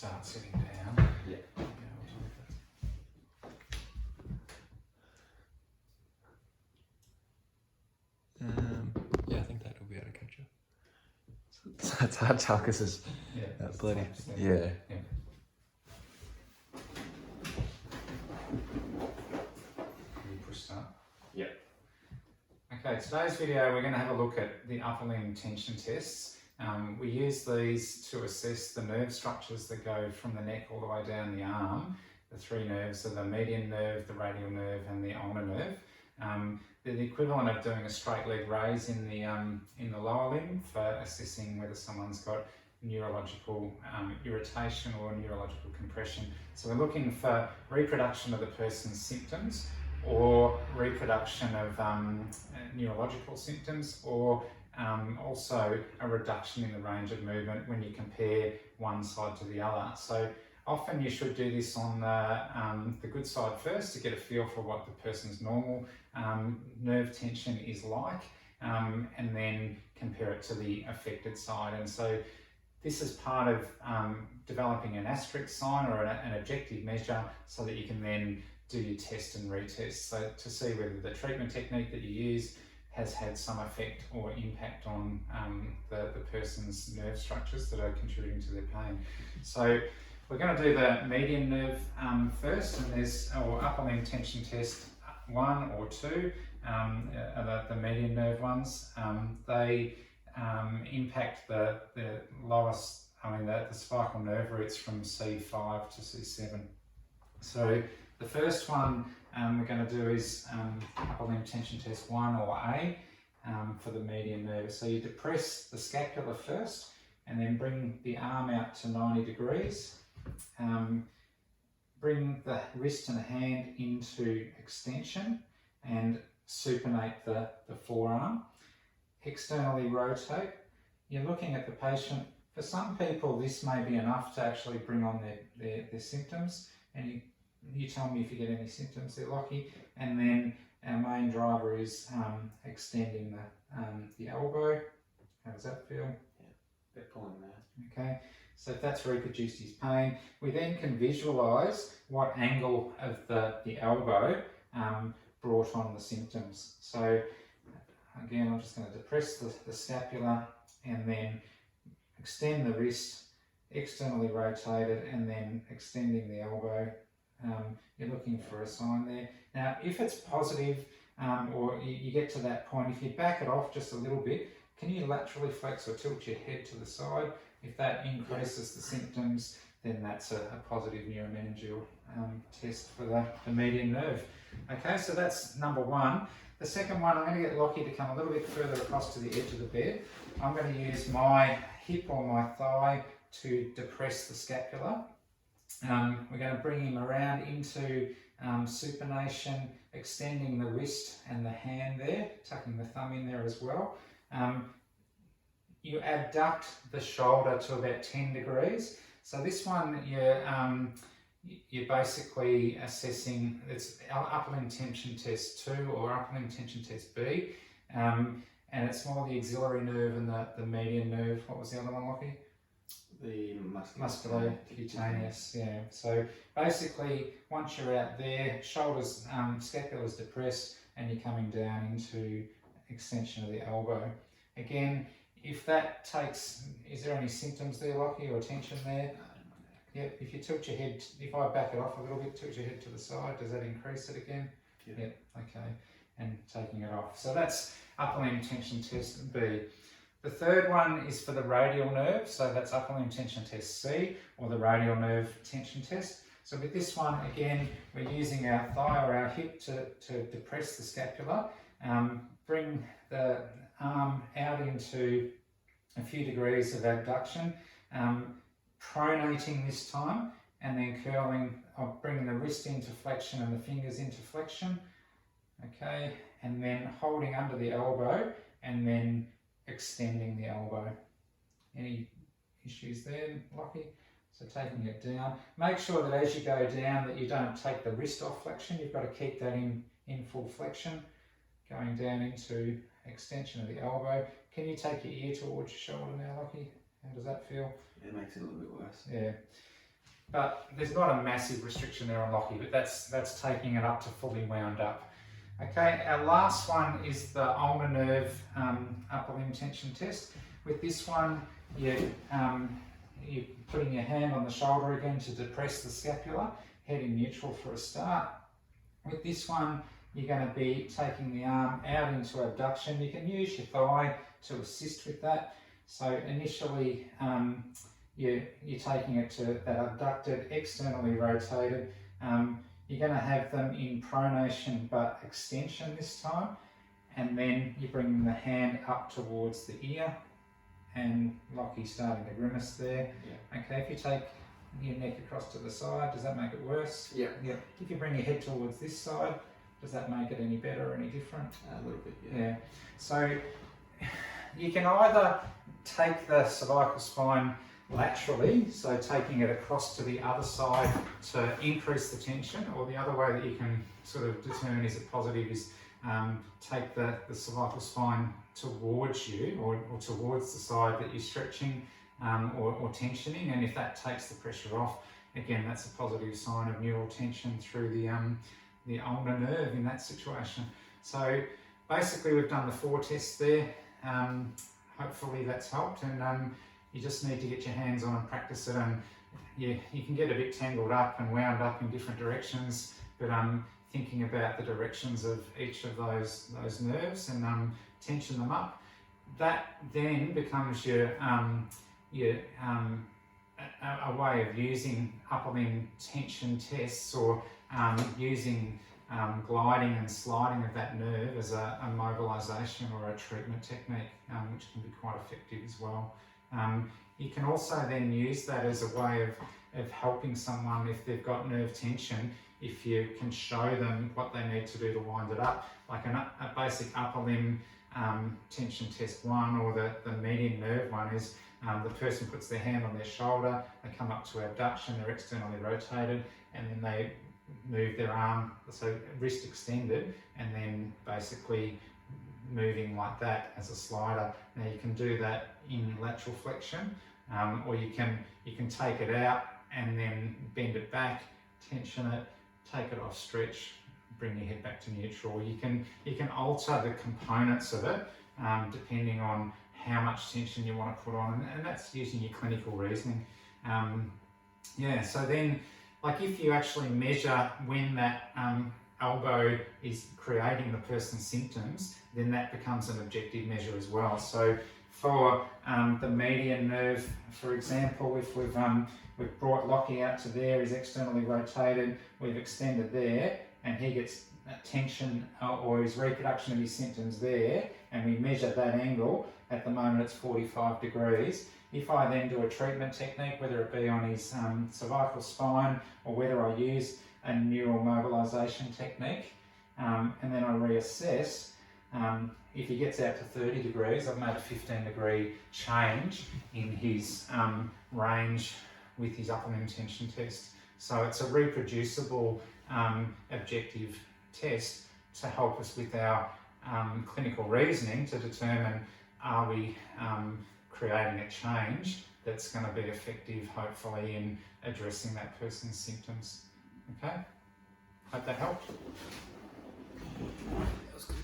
start sitting down. Yeah. Yeah, I think that will be able to catch you. It's hard to tell because it's bloody. Yeah. Yeah. Can you push start? Yeah. Okay, today's video we're going to have a look at the upper limb tension tests. We use these to assess the nerve structures that go from the neck all the way down the arm. The three nerves are the median nerve, the radial nerve and the ulnar nerve. They're the equivalent of doing a straight leg raise in the lower limb for assessing whether someone's got neurological irritation or neurological compression. So we're looking for reproduction of the person's symptoms or reproduction of neurological symptoms, or also a reduction in the range of movement when you compare one side to the other. So often you should do this on the good side first to get a feel for what the person's normal nerve tension is like, and then compare it to the affected side. And so this is part of developing an asterisk sign or an objective measure so that you can then do your test and retest, so to see whether the treatment technique that you use has had some effect or impact on the person's nerve structures that are contributing to their pain. So we're going to do the median nerve first, and there's upper limb tension test 1 or 2, are the median nerve ones. They impact the lowest, the spical nerve roots from C5 to C7. So the first one we're going to do is upper limb tension test 1 or A for the median nerve. So you depress the scapula first and then bring the arm out to 90 degrees. Bring the wrist and hand into extension and supinate the forearm. Externally rotate. You're looking at the patient. For some people this may be enough to actually bring on their symptoms, and you tell me if you get any symptoms there, Lockie. And then our main driver is extending the elbow. How does that feel? Yeah, bit pulling there. Okay, so if that's reproduced his pain, we then can visualise what angle of the elbow brought on the symptoms. So again, I'm just going to depress the scapula and then extend the wrist, externally rotate it, and then extending the elbow. You're looking for a sign there. Now, if it's positive, or you get to that point, if you back it off just a little bit, can you laterally flex or tilt your head to the side? If that increases the symptoms, then that's a positive neuromeningeal test for the median nerve. Okay, so that's number 1. The second one, I'm going to get Lockie to come a little bit further across to the edge of the bed. I'm going to use my hip or my thigh to depress the scapula. We're going to bring him around into supination, extending the wrist and the hand there, tucking the thumb in there as well. You abduct the shoulder to about 10 degrees. So this one you're basically assessing, it's upper limb tension test 2 or upper limb tension test B, and it's more the axillary nerve and the median nerve. What was the other one, Lockie? The muscular cutaneous, yeah. So basically, once you're out there, shoulders, scapula's depressed, and you're coming down into extension of the elbow. Again, if that takes, is there any symptoms there, Lockie, or tension there? Yeah. If you tilt your head, if I back it off a little bit, tilt your head to the side, does that increase it again? Yeah. Okay. And taking it off. So that's upper limb tension test B. The third one is for the radial nerve, so that's upper limb tension test C, or the radial nerve tension test. So with this one, again, we're using our thigh or our hip to depress the scapula, bring the arm out into a few degrees of abduction, pronating this time, and then curling, bringing the wrist into flexion and the fingers into flexion. Okay, and then holding under the elbow, and then extending the elbow. Any issues there, Lockie? So taking it down. Make sure that as you go down that you don't take the wrist off flexion. You've got to keep that in full flexion. Going down into extension of the elbow. Can you take your ear towards your shoulder now, Lockie? How does that feel? It makes it a little bit worse. Yeah. but there's not a massive restriction there on Lockie, but that's taking it up to fully wound up. Okay, our last one is the ulnar nerve upper limb tension test. With this one, you're putting your hand on the shoulder again to depress the scapula, head in neutral for a start. With this one, you're going to be taking the arm out into abduction. You can use your thigh to assist with that. So initially, you're taking it to that abducted, externally rotated. You're going to have them in pronation but extension this time, and then you're bringing the hand up towards the ear, and Lockie's starting to grimace there. Yeah. Okay, if you take your neck across to the side, does that make it worse? Yeah. Yeah. If you bring your head towards this side, does that make it any better or any different? A little bit, yeah. Yeah. So you can either take the cervical spine laterally, so taking it across to the other side to increase the tension, or the other way that you can sort of determine is it positive is take the cervical spine towards you, or towards the side that you're stretching or tensioning, and if that takes the pressure off, again that's a positive sign of neural tension through the ulnar nerve in that situation. So basically we've done the 4 tests there. Hopefully that's helped, and you just need to get your hands on and practice it, and you can get a bit tangled up and wound up in different directions, but thinking about the directions of each of those nerves and tension them up, that then becomes your a way of using upper limb tension tests, or using gliding and sliding of that nerve as a mobilisation or a treatment technique, which can be quite effective as well. You can also then use that as a way of helping someone if they've got nerve tension, if you can show them what they need to do to wind it up, like a basic upper limb tension test 1, or the median nerve one is the person puts their hand on their shoulder, they come up to abduction, they're externally rotated, and then they move their arm, so wrist extended, and then basically moving like that as a slider. Now you can do that in lateral flexion, or you can take it out and then bend it back, tension it, take it off, stretch, bring your head back to neutral. You can alter the components of it depending on how much tension you want to put on, and that's using your clinical reasoning. Yeah, so then, like if you actually measure when that elbow is creating the person's symptoms, then that becomes an objective measure as well. So for the median nerve, for example, if we've brought Lockie out to there, he's externally rotated, we've extended there, and he gets tension or his reproduction of his symptoms there, and we measure that angle, at the moment it's 45 degrees. If I then do a treatment technique, whether it be on his cervical spine, or whether I use a neural mobilisation technique, and then I reassess, if he gets out to 30 degrees, I've made a 15-degree change in his range with his upper limb tension test. So it's a reproducible objective test to help us with our clinical reasoning to determine, are we creating a change that's going to be effective, hopefully, in addressing that person's symptoms. Okay? Hope that helped. That was good.